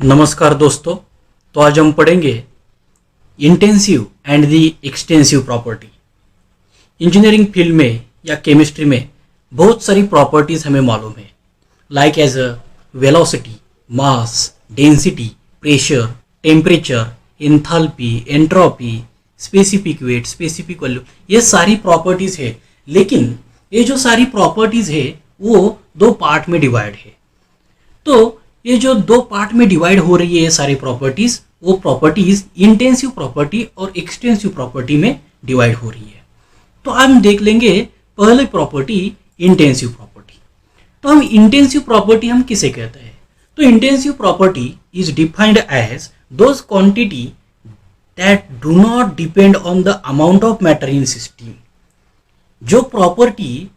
नमस्कार दोस्तों। तो आज हम पढ़ेंगे intensive and the extensive property. Engineering field में या केमिस्ट्री में बहुत सारी प्रॉपर्टीज हमें मालूम है, like as a velocity, mass, density, pressure, temperature, enthalpy, entropy, specific weight, specific value. ये सारी प्रॉपर्टीज है, लेकिन ये जो सारी प्रॉपर्टीज है वो दो पार्ट में डिवाइड है। तो ये जो दो पार्ट में डिवाइड हो रही है सारी प्रॉपर्टीज, वो प्रॉपर्टीज इंटेंसिव प्रॉपर्टी और एक्सटेंसिव प्रॉपर्टी में डिवाइड हो रही है। तो हम देख लेंगे पहले प्रॉपर्टी इंटेंसिव प्रॉपर्टी। तो हम इंटेंसिव प्रॉपर्टी हम किसे कहते हैं? तो intensive property is defined as those quantity that do not depend on the amount of matter in system. जो property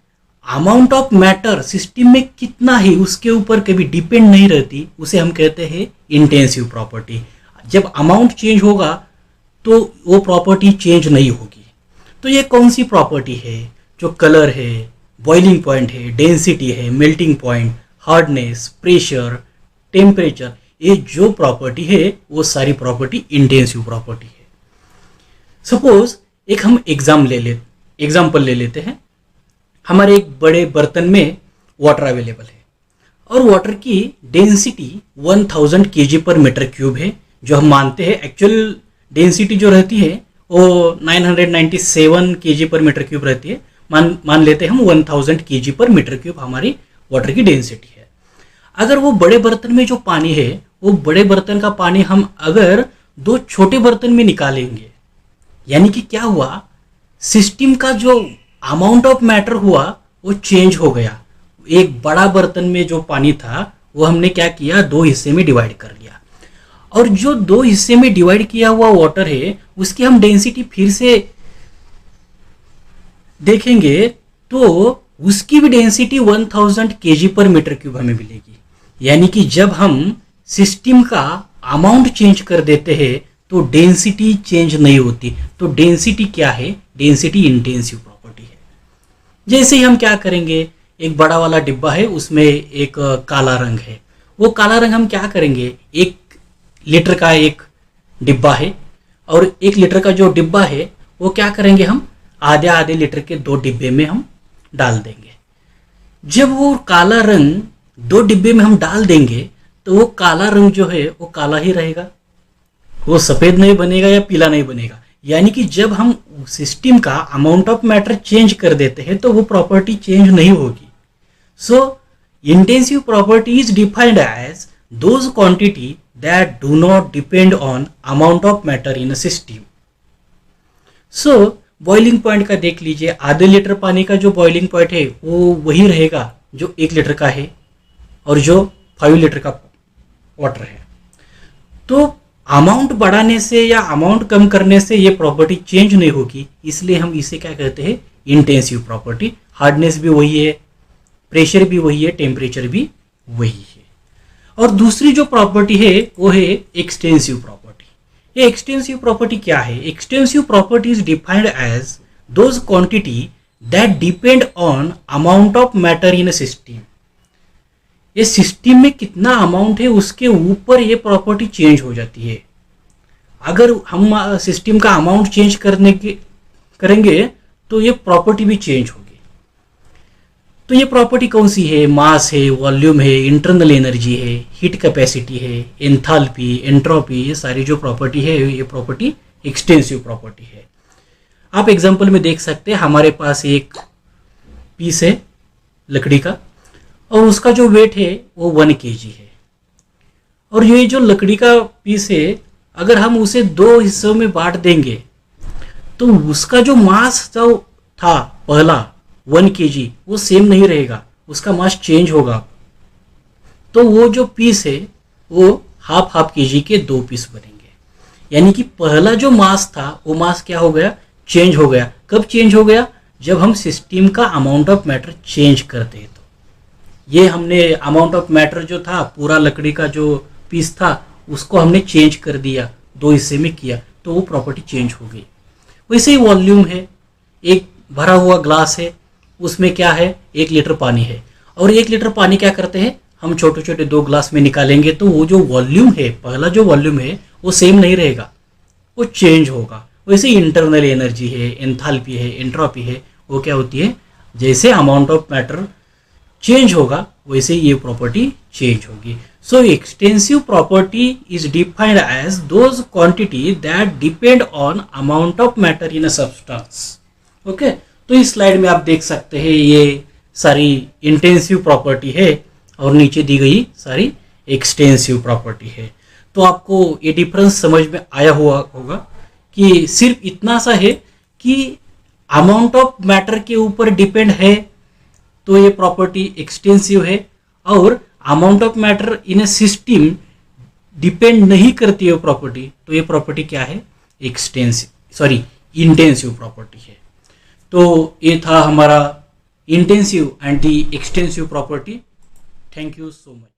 amount of matter system में कितना है उसके ऊपर कभी डिपेंड नहीं रहती, उसे हम कहते हैं इंटेंसिव प्रॉपर्टी। जब अमाउंट चेंज होगा तो वो प्रॉपर्टी चेंज नहीं होगी। तो ये कौन सी प्रॉपर्टी है? जो कलर है, बॉइलिंग पॉइंट है, डेंसिटी है, melting point, hardness, pressure, temperature, ये जो प्रॉपर्टी है वो सारी प्रॉपर्टी इंटेंसिव प्रॉपर्टी है। सपोज एक हम एग्जाम्पल ले लेते हैं। हमारे एक बड़े बर्तन में वाटर अवेलेबल है और वाटर की डेंसिटी 1000 kg पर मीटर क्यूब है, जो हम मानते हैं। एक्चुअल डेंसिटी जो रहती है वो 997 kg पर मीटर क्यूब रहती है। मान लेते हैं हम 1000 kg पर मीटर क्यूब हमारी वाटर की डेंसिटी है। अगर वो बड़े बर्तन में जो पानी है, वो बड़े बर्तन का पानी हम अगर दो छोटे बर्तन में निकालेंगे, यानी कि क्या हुआ, सिस्टम का जो अमाउंट ऑफ मैटर हुआ वो चेंज हो गया। एक बड़ा बर्तन में जो पानी था वो हमने क्या किया, दो हिस्से में डिवाइड कर लिया, और जो दो हिस्से में डिवाइड किया हुआ वाटर है उसकी हम डेंसिटी फिर से देखेंगे तो उसकी भी डेंसिटी 1000 kg पर मीटर क्यूब हमें मिलेगी। यानी कि जब हम सिस्टम का अमाउंट चेंज कर देते हैं तो डेंसिटी चेंज नहीं होती। तो डेंसिटी क्या है? डेंसिटी इंटेंसिव प्रॉपर्टी है। जैसे ही हम क्या करेंगे, एक बड़ा वाला डिब्बा है, उसमें एक काला रंग है। वो काला रंग हम क्या करेंगे, 1 लीटर का एक डिब्बा है और 1 लीटर का जो डिब्बा है वो क्या करेंगे, हम आधे आधे लीटर के 2 डिब्बे में हम डाल देंगे। जब वो काला रंग 2 डिब्बे में हम डाल देंगे तो वो काला रंग जो है वो काला ही रहेगा, वो सफेद नहीं बनेगा या पीला नहीं बनेगा। यानी कि जब हम सिस्टम का अमाउंट ऑफ मैटर चेंज कर देते हैं तो वो प्रॉपर्टी चेंज नहीं होगी। So intensive property is defined as those quantity that do not depend on amount of matter in a system. So boiling point का देख लीजिए, आधे लीटर पानी का जो बॉइलिंग पॉइंट है वो वही रहेगा जो 1 लीटर का है और जो 5 लीटर का वाटर है। तो अमाउंट बढ़ाने से या अमाउंट कम करने से ये प्रॉपर्टी चेंज नहीं होगी, इसलिए हम इसे क्या कहते हैं, इंटेंसिव प्रॉपर्टी। हार्डनेस भी वही है, प्रेशर भी वही है, टेम्परेचर भी वही है। और दूसरी जो प्रॉपर्टी है वो है एक्सटेंसिव प्रॉपर्टी। ये एक्सटेंसिव प्रॉपर्टी क्या है? Extensive property is defined as those quantity that depend on amount of matter in a system. ये सिस्टम में कितना अमाउंट है उसके ऊपर ये प्रॉपर्टी चेंज हो जाती है। अगर हम सिस्टम का अमाउंट चेंज करेंगे तो ये प्रॉपर्टी भी चेंज होगी। तो ये प्रॉपर्टी कौन सी है? मास है, वॉल्यूम है, इंटरनल एनर्जी है, हीट कैपेसिटी है, एंथैल्पी, एंट्रोपी, ये सारी जो प्रॉपर्टी है ये प्रॉपर्टी एक्सटेंसिव प्रॉपर्टी है। आप एग्जांपल में देख सकते हैं, हमारे पास एक पीस है लकड़ी का और उसका जो वेट है वो 1 kg है। और ये जो लकड़ी का पीस है, अगर हम उसे 2 हिस्सों में बांट देंगे तो उसका जो मास जो था पहला 1 kg वो सेम नहीं रहेगा, उसका मास चेंज होगा। तो वो जो पीस है वो हाफ kg के 2 पीस बनेंगे। यानी कि पहला जो मास था वो मास क्या हो गया, चेंज हो गया। कब चेंज हो गया? जब हम सिस्टम का अमाउंट ऑफ मैटर चेंज करते हैं। ये हमने अमाउंट ऑफ मैटर जो था, पूरा लकड़ी का जो पीस था उसको हमने चेंज कर दिया, 2 हिस्से में किया, तो वो प्रॉपर्टी चेंज हो गई। वैसे ही वॉल्यूम है, एक भरा हुआ ग्लास है, उसमें क्या है, 1 लीटर पानी है और 1 लीटर पानी क्या करते हैं, हम छोटे छोटे 2 ग्लास में निकालेंगे तो वो जो वॉल्यूम है, पहला जो वॉल्यूम है वो सेम नहीं रहेगा, वो चेंज होगा। वैसे इंटरनल एनर्जी है, एंथैल्पी है, एंट्रोपी है, वो क्या होती है, जैसे अमाउंट ऑफ मैटर चेंज होगा वैसे ये प्रॉपर्टी चेंज होगी। So extensive property is defined as those quantity that depend on amount of matter in a substance. Okay, तो इस स्लाइड में आप देख सकते हैं ये सारी इंटेंसिव प्रॉपर्टी है और नीचे दी गई सारी एक्सटेंसिव प्रॉपर्टी है। तो आपको ये डिफरेंस समझ में आया हुआ होगा कि सिर्फ इतना सा है कि अमाउंट ऑफ मैटर के ऊपर डिपेंड है तो ये प्रॉपर्टी एक्सटेंसिव है, और amount of matter in A system depend नहीं करती है प्रॉपर्टी, तो ये प्रॉपर्टी क्या है, इंटेंसिव प्रॉपर्टी है। तो ये था हमारा intensive and the extensive property. Thank you so much.